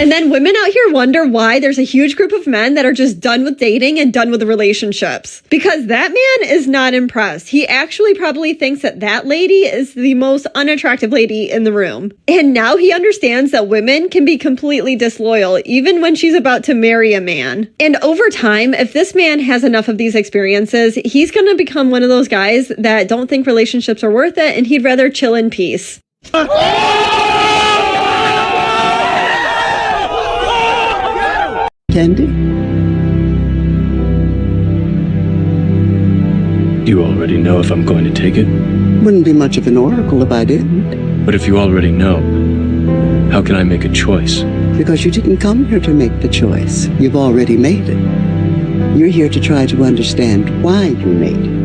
And then women out here wonder why there's a huge group of men that are just done with dating and done with relationships. Because that man is not impressed. He actually probably thinks that that lady is the most unattractive lady in the room. And now he understands that women can be completely disloyal even when she's about to marry a man. And over time, if this man has enough of these experiences, he's going to become one of those guys that don't think relationships are worth it and he'd rather chill in peace. Candy? You already know if I'm going to take it? Wouldn't be much of an oracle if I didn't. But if you already know, how can I make a choice? Because you didn't come here to make the choice. You've already made it. You're here to try to understand why you made it.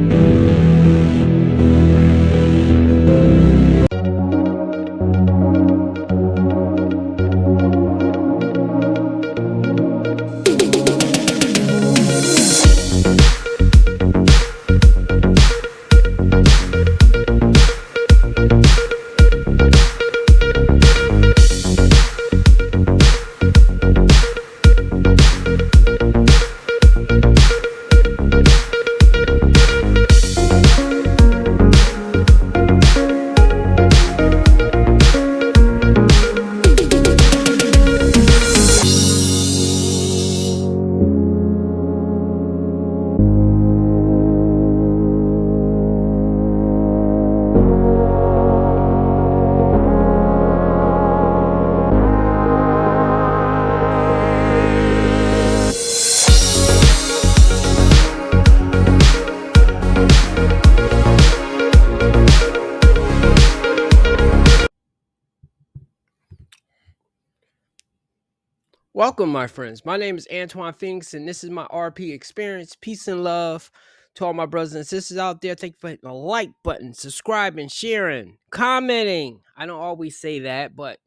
Welcome, my friends. My name is Antoine Phoenix, and this is my RP experience. Peace and love to all my brothers and sisters out there. Thank you for hitting the like button, subscribing, sharing, commenting. I don't always say that, but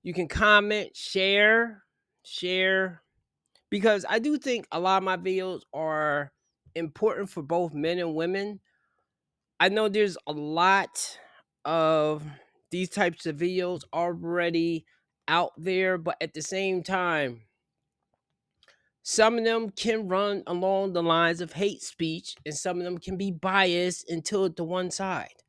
you can comment, share, because I do think a lot of my videos are important for both men and women. I know there's a lot of these types of videos already out there, but at the same time, some of them can run along the lines of hate speech, and some of them can be biased and tilted to one side.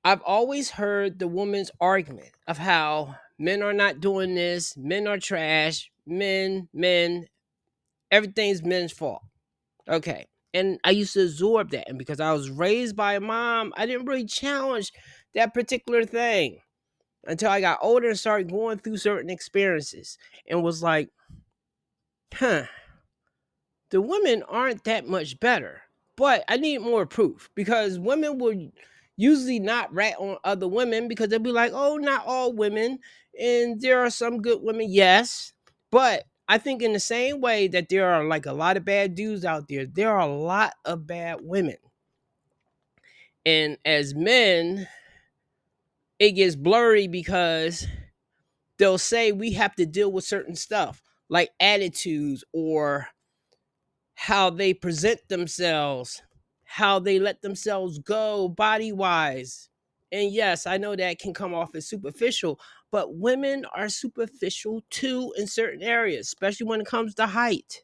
I've always heard the woman's argument of how men are not doing this, men are trash, men, everything's men's fault. Okay. And I used to absorb that. And because I was raised by a mom, I didn't really challenge that particular thing until I got older and started going through certain experiences and was like, the women aren't that much better. But I need more proof because women would usually not rat on other women because they'll be like, oh, not all women. And there are some good women, yes. But I think in the same way that there are like a lot of bad dudes out there are a lot of bad women. And as men, it gets blurry because they'll say we have to deal with certain stuff like attitudes or how they present themselves, how they let themselves go body wise. And yes, I know that can come off as superficial, but women are superficial too in certain areas, especially when it comes to height.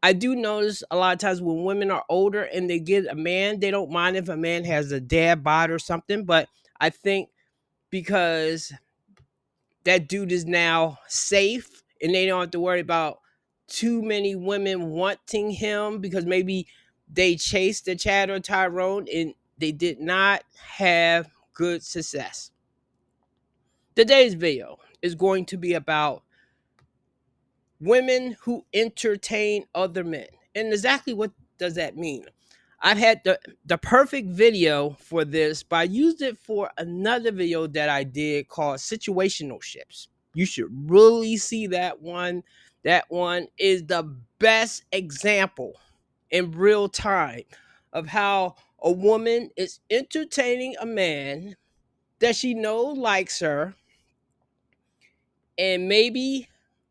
I do notice a lot of times when women are older and they get a man, they don't mind if a man has a dad bod or something, but I think because that dude is now safe and they don't have to worry about too many women wanting him because maybe they chased the Chad or Tyrone and they did not have good success. Today's video is going to be about women who entertain other men. And exactly what does that mean? I've had the perfect video for this, but I used it for another video that I did called Situational Ships. You should really see that one. That one is the best example in real time of how a woman is entertaining a man that she knows likes her. And maybe,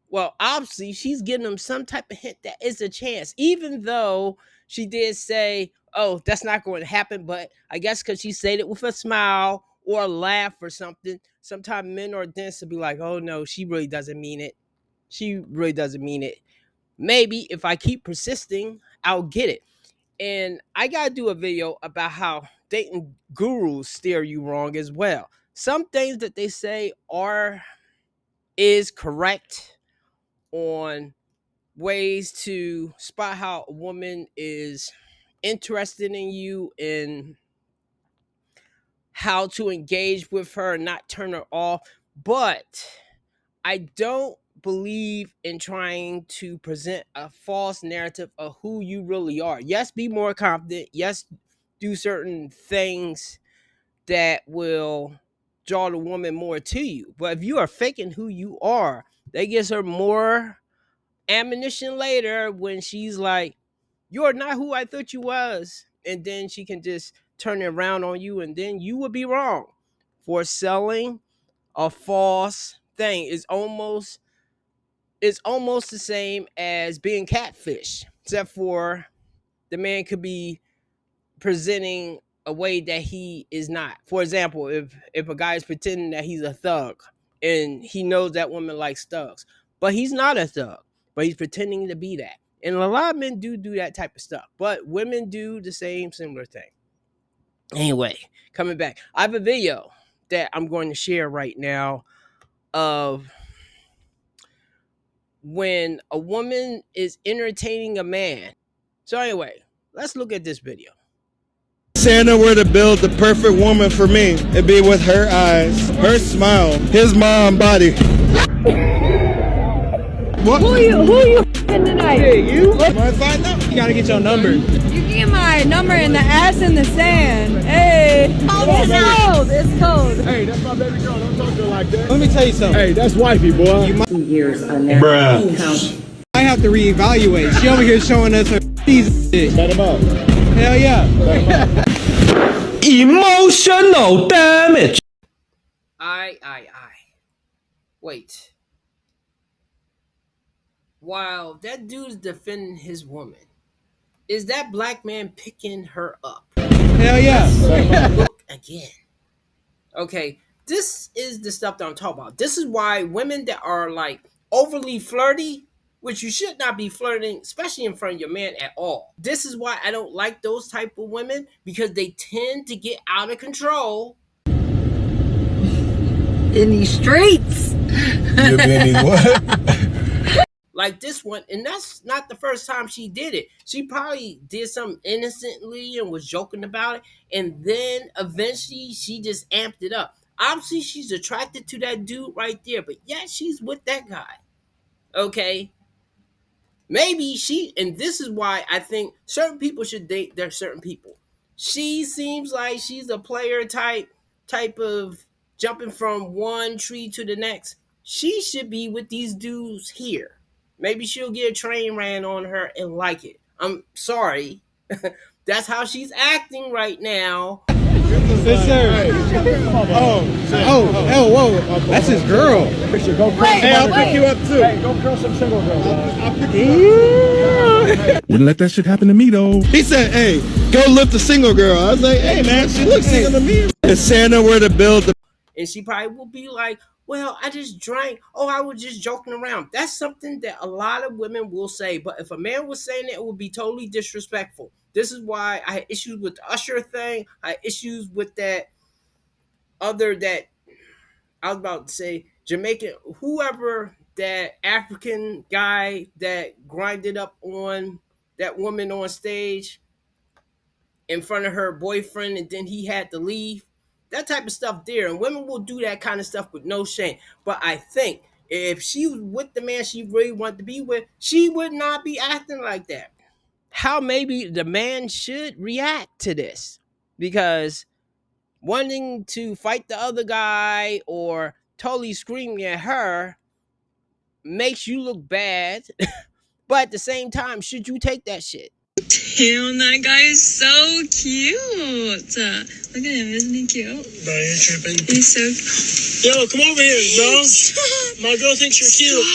well, obviously, she's giving him some type of hint that is a chance, even though she did say, oh, that's not going to happen. But I guess because she said it with a smile or laugh or something, sometimes men are dense to be like, oh no, she really doesn't mean it. She really doesn't mean it. Maybe if I keep persisting, I'll get it. And I gotta do a video about how dating gurus steer you wrong as well. Some things that they say is correct on ways to spot how a woman is interested in you and how to engage with her and not turn her off. But I don't believe in trying to present a false narrative of who you really are. Yes, be more confident. Yes, do certain things that will draw the woman more to you. But if you are faking who you are, that gives her more ammunition later when she's like, you're not who I thought you was. And then she can just turn it around on you, and then you would be wrong for selling a false thing. It's almost the same as being catfish, except for the man could be presenting a way that he is not. For example, if a guy is pretending that he's a thug and he knows that woman likes thugs, but he's not a thug, but he's pretending to be that. And a lot of men do that type of stuff, but women do the same similar thing. Anyway, coming back, I have a video that I'm going to share right now of when a woman is entertaining a man. So anyway, let's look at this video. Santa were to build the perfect woman for me, it'd be with her eyes, her smile, his mom body. What? Who you f***ing tonight? Hey, you? What? Want to find out? You gotta get your number. You can get my number in the ass in the sand. Hey. Oh, it's cold. It's cold. Hey, that's my baby girl. Don't talk to her like that. Let me tell you something. Hey, that's wifey, boy. You might 2 years on that income. I have to reevaluate. She over here showing us her shit. Set him up. Hell yeah. Emotional damage. Wait. While that dude's defending his woman, is that black man picking her up? Hell yeah. Look again. Okay, this is the stuff that I'm talking about. This is why women that are like overly flirty, which you should not be flirting, especially in front of your man at all. This is why I don't like those type of women, because they tend to get out of control. In these streets. You baby what? Like this one, and that's not the first time she did it. She probably did something innocently and was joking about it, and then eventually she just amped it up. Obviously, she's attracted to that dude right there, but yeah, she's with that guy. Okay? Maybe and this is why I think certain people should date their certain people. She seems like she's a player type of jumping from one tree to the next. She should be with these dudes here. Maybe she'll get a train ran on her and like it. I'm sorry. That's how she's acting right now. Yes, sir. Whoa. That's his girl. Hey, I'll pick you up too. Hey, go curl some single girls. I'll pick you up. Wouldn't let that shit happen to me though. He said, hey, go lift the single girl. I was like, hey man, she looks single to me. If Santa were to build the... And she probably will be like, well, I just drank. Oh, I was just joking around. That's something that a lot of women will say. But if a man was saying it would be totally disrespectful. This is why I had issues with the Usher thing. I had issues with that I was about to say Jamaican, whoever, that African guy that grinded up on that woman on stage in front of her boyfriend, and then he had to leave. That type of stuff there. And women will do that kind of stuff with no shame. But I think if she was with the man she really wanted to be with, she would not be acting like that. How maybe the man should react to this. Because wanting to fight the other guy or totally screaming at her makes you look bad. But at the same time, should you take that shit? Damn, that guy is so cute. Look at him, isn't he cute? Bro, you're tripping. He's so cute. Yo, come over here, bro. My girl thinks you're cute.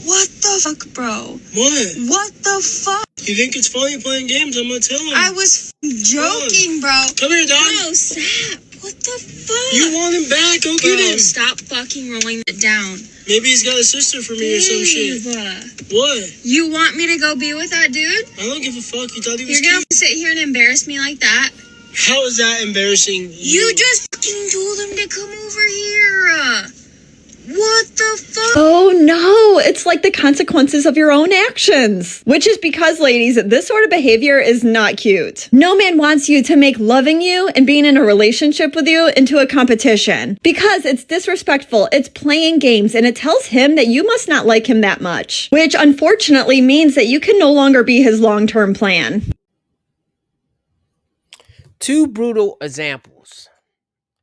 What the fuck, bro? What? What the fuck? You think it's funny playing games? I'm gonna tell him. I was joking, bro. Come here, dog. No, stop. What the fuck? You want him back? Go Bro, get him. stop fucking rolling it down. Maybe he's got a sister for me or some shit. What? You want me to go be with that dude? I don't give a fuck. You thought he was You're gonna cute? sit here and embarrass me like that? How is that embarrassing? You just fucking told him to come over here. What the fuck? Oh no, it's like the consequences of your own actions. Which is because, ladies, this sort of behavior is not cute. No man wants you to make loving you and being in a relationship with you into a competition. Because it's disrespectful, it's playing games, and it tells him that you must not like him that much. Which unfortunately means that you can no longer be his long-term plan. Two brutal examples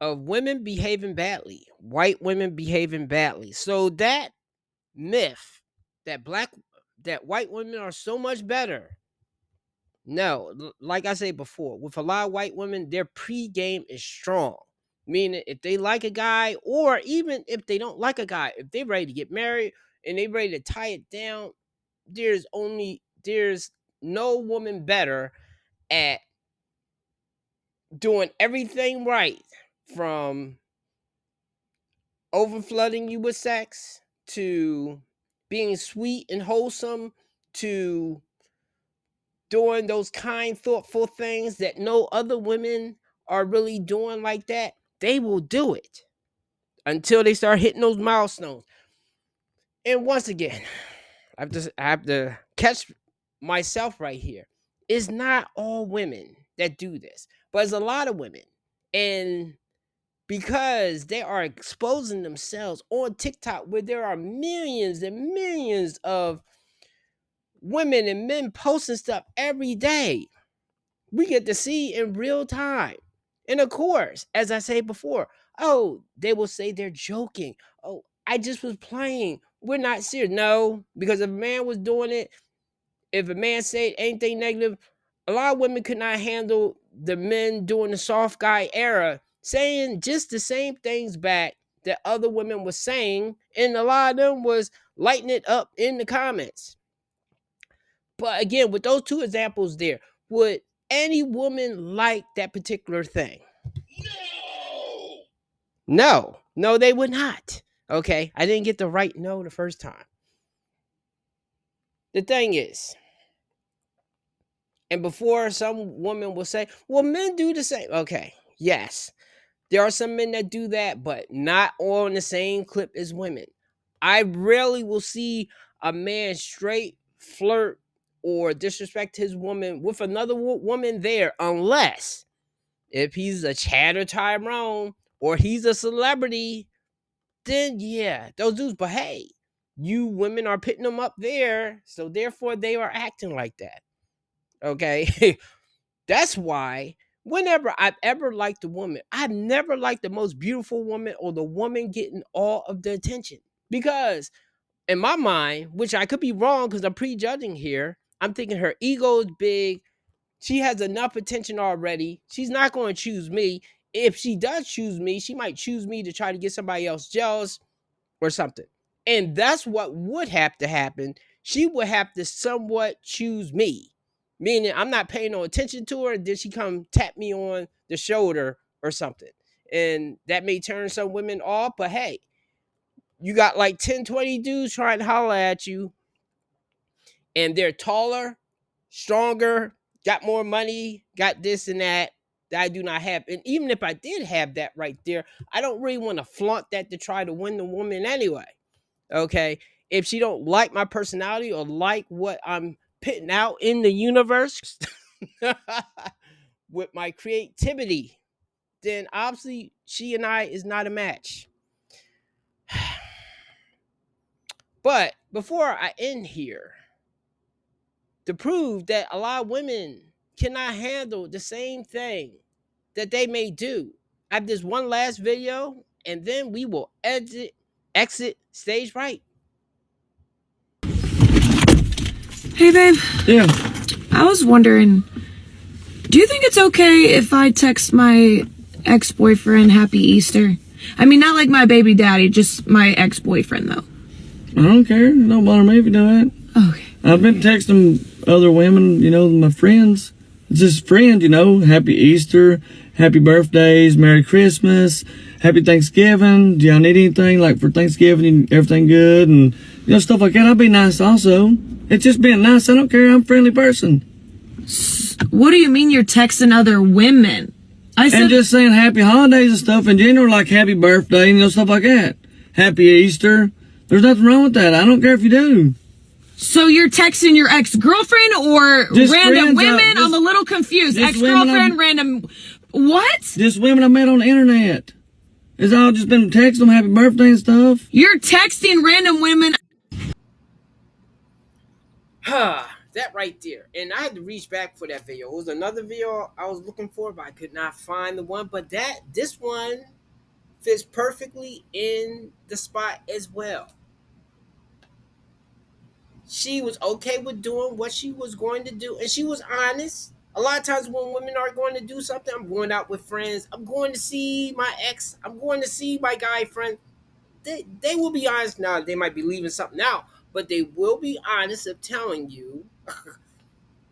of women behaving badly, white women behaving badly. So that myth that white women are so much better. No, like I said before, with a lot of white women, their pre-game is strong. Meaning if they like a guy, or even if they don't like a guy, if they're ready to get married and they're ready to tie it down, there's no woman better at doing everything right, from over flooding you with sex, to being sweet and wholesome, to doing those kind, thoughtful things that no other women are really doing like that. They will do it until they start hitting those milestones. And once again, I have to catch myself right here. It's not all women that do this, but it's a lot of women. And because they are exposing themselves on TikTok, where there are millions and millions of women and men posting stuff every day, we get to see in real time. And of course, as I said before, oh, they will say they're joking. Oh, I just was playing. We're not serious. No, because if a man was doing it, if a man said anything negative, a lot of women could not handle the men doing the soft guy era, saying just the same things back that other women were saying, and a lot of them was lighting it up in the comments. But again, with those two examples there, would any woman like that particular thing? No, they would not. Okay, I didn't get the right no the first time. The thing is, and before some women will say, well, men do the same. Okay, yes, there are some men that do that, but not on the same clip as women. I rarely will see a man straight flirt or disrespect his woman with another woman there, unless if he's a Chad or Tyrone or he's a celebrity, then yeah, those dudes. But hey, you women are putting them up there, so therefore they are acting like that. Okay, that's why whenever I've ever liked a woman, I've never liked the most beautiful woman or the woman getting all of the attention. Because in my mind, which I could be wrong because I'm prejudging here, I'm thinking her ego is big. She has enough attention already. She's not going to choose me. If she does choose me, she might choose me to try to get somebody else jealous or something. And that's what would have to happen. She would have to somewhat choose me. Meaning I'm not paying no attention to her, and then she come tap me on the shoulder or something. And that may turn some women off, but hey, you got like 10, 20 dudes trying to holler at you, and they're taller, stronger, got more money, got this and that I do not have. And even if I did have that right there, I don't really want to flaunt that to try to win the woman anyway. Okay? If she don't like my personality or like what I'm putting out in the universe with my creativity, then obviously she and I is not a match. But before I end here, to prove that a lot of women cannot handle the same thing that they may do, I have this one last video, and then we will exit stage right. Hey, babe. Yeah. I was wondering, do you think it's okay if I text my ex-boyfriend Happy Easter? I mean, not like my baby daddy, just my ex-boyfriend, though. I don't care. Don't bother me if you do that. Okay. I've been texting other women, my friends. It's just friend, Happy Easter. happy birthdays, Merry Christmas, Happy Thanksgiving. Do y'all need anything like for Thanksgiving? Everything good? And stuff like that. I'll be nice also. It's just being nice. I don't care. I'm a friendly person. What do you mean you're texting other women? And just saying happy holidays and stuff in general, like happy birthday and stuff like that. Happy Easter. There's nothing wrong with that. I don't care if you do. So you're texting your ex-girlfriend or just random women? I'm a little confused. Ex-girlfriend, random... What? Just women I met on the internet. It's all just been texting them happy birthday and stuff. You're texting random women... That right there. And I had to reach back for that video. It was another video I was looking for, but I could not find the one. But this one fits perfectly in the spot as well. She was okay with doing what she was going to do, and she was honest. A lot of times when women are going to do something, I'm going out with friends, I'm going to see my ex, I'm going to see my guy friend. They will be honest. Now, they might be leaving something out, but they will be honest of telling you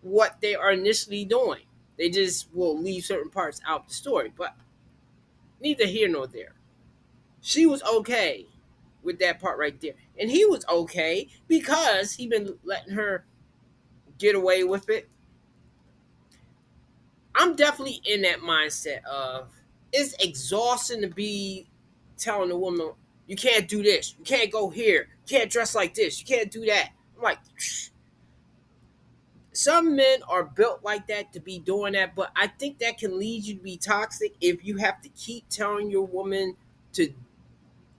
what they are initially doing. They just will leave certain parts out of the story, but neither here nor there. She was okay with that part right there, and he was okay because he been letting her get away with it. I'm definitely in that mindset of it's exhausting to be telling a woman, you can't do this, you can't go here, you can't dress like this, you can't do that. I'm like, some men are built like that to be doing that, but I think that can lead you to be toxic if you have to keep telling your woman to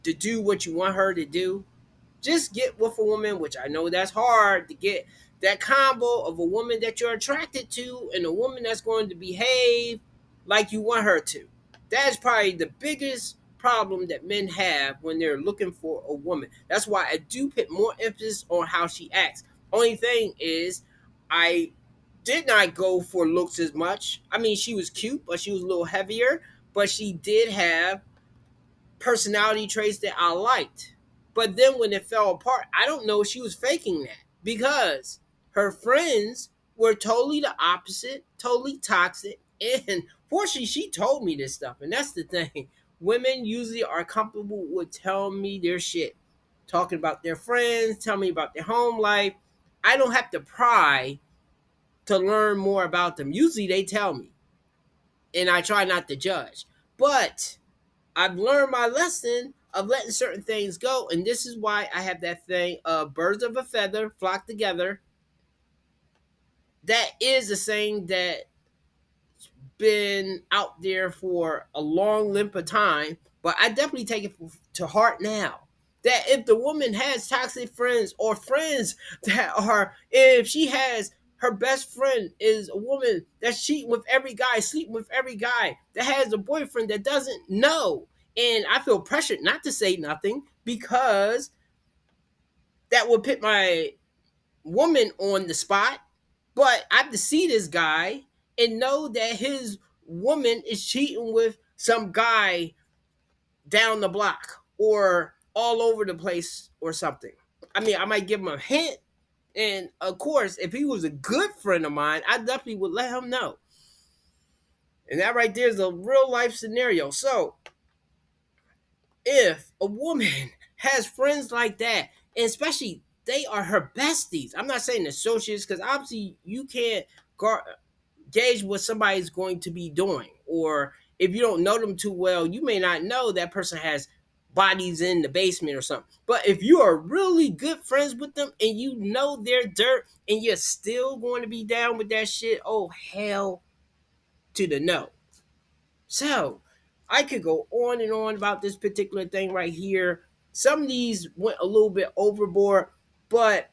do what you want her to do. Just get with a woman, which I know that's hard to get, that combo of a woman that you're attracted to and a woman that's going to behave like you want her to. That is probably the biggest problem that men have when they're looking for a woman. That's why I do put more emphasis on how she acts. Only thing is, I did not go for looks as much. I mean, she was cute, but she was a little heavier, but she did have personality traits that I liked. But then when it fell apart, I don't know if she was faking that because her friends were totally the opposite, totally toxic. And fortunately, she told me this stuff. And that's the thing. Women usually are comfortable with telling me their shit, talking about their friends, telling me about their home life. I don't have to pry to learn more about them. Usually they tell me. And I try not to judge. But I've learned my lesson of letting certain things go, and this is why I have that thing of birds of a feather flock together. That is a saying that been out there for a long length of time, but I definitely take it to heart now. That if the woman has toxic friends or friends that are, if she has her best friend is a woman that's cheating with every guy, sleeping with every guy, that has a boyfriend that doesn't know, and I feel pressured not to say nothing because that would put my woman on the spot. But I have to see this guy and know that his woman is cheating with some guy down the block or all over the place or something. I mean, I might give him a hint. And of course, if he was a good friend of mine, I definitely would let him know. And that right there is a real life scenario. So if a woman has friends like that, and especially they are her besties, I'm not saying associates, because obviously you can't gauge what somebody's going to be doing. Or if you don't know them too well, you may not know that person has bodies in the basement or something. But if you are really good friends with them and you know their dirt and you're still going to be down with that shit, oh hell to the no. So I could go on and on about this particular thing right here. Some of these went a little bit overboard, but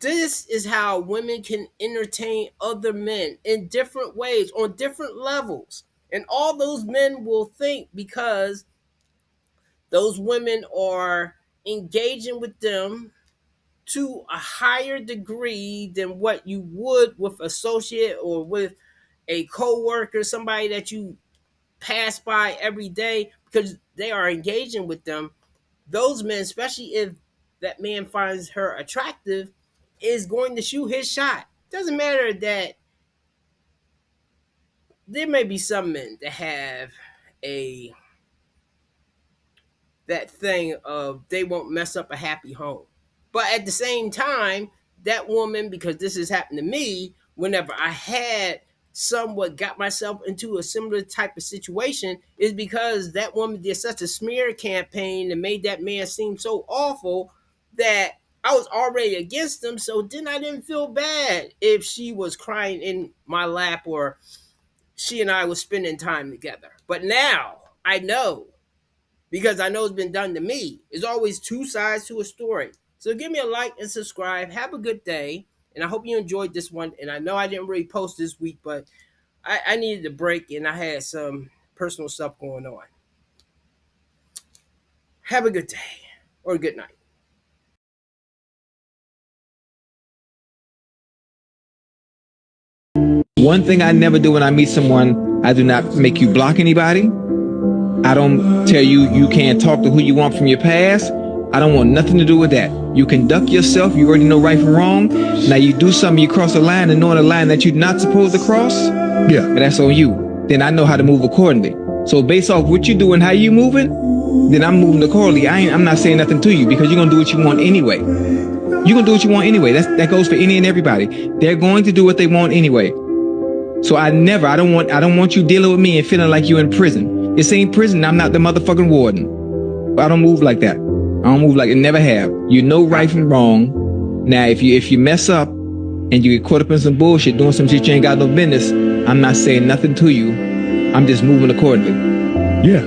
this is how women can entertain other men in different ways, on different levels. And all those men will think, because those women are engaging with them to a higher degree than what you would with associate or with a co-worker, somebody that you pass by every day, because they are engaging with them. Those men, especially if that man finds her attractive, is going to shoot his shot. Doesn't matter that there may be some men that have that thing of they won't mess up a happy home. But at the same time, that woman, because this has happened to me, whenever I had somewhat got myself into a similar type of situation, is because that woman did such a smear campaign and made that man seem so awful that I was already against him. So then I didn't feel bad if she was crying in my lap or she and I was spending time together. But now I know, because I know it's been done to me. There's always two sides to a story. So give me a like and subscribe. Have a good day. And I hope you enjoyed this one. And I know I didn't really post this week, but I needed a break and I had some personal stuff going on. Have a good day or a good night. One thing I never do when I meet someone, I do not make you block anybody. I don't tell you you can't talk to who you want from your past. I don't want nothing to do with that. You conduct yourself. You already know right from wrong. Now you do something, you cross a line and knowing a line that you're not supposed to cross. Yeah. And that's on you. Then I know how to move accordingly. So based off what you do and how you moving, then I'm moving accordingly. I'm not saying nothing to you because you're going to do what you want anyway. You're going to do what you want anyway. That goes for any and everybody. They're going to do what they want anyway. So I don't want you dealing with me and feeling like you're in prison. This ain't prison. I'm not the motherfucking warden. I don't move like that. I don't move like it. Never have. You know right from wrong. Now, if you mess up and you get caught up in some bullshit, doing some shit you ain't got no business, I'm not saying nothing to you. I'm just moving accordingly. Yeah.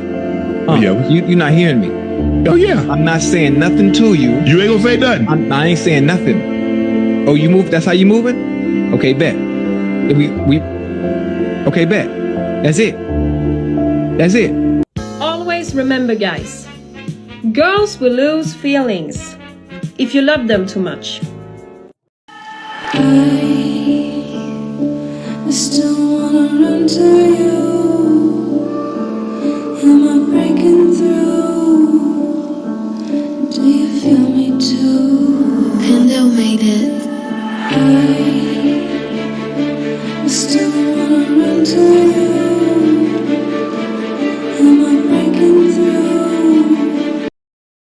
You're not hearing me. Oh yeah. I'm not saying nothing to you. You ain't gonna say nothing. I ain't saying nothing. Oh, you move? That's how you moving? Okay, bet. Okay, bet. That's it. That's it. Always remember, guys, girls will lose feelings if you love them too much. I still wanna run to you.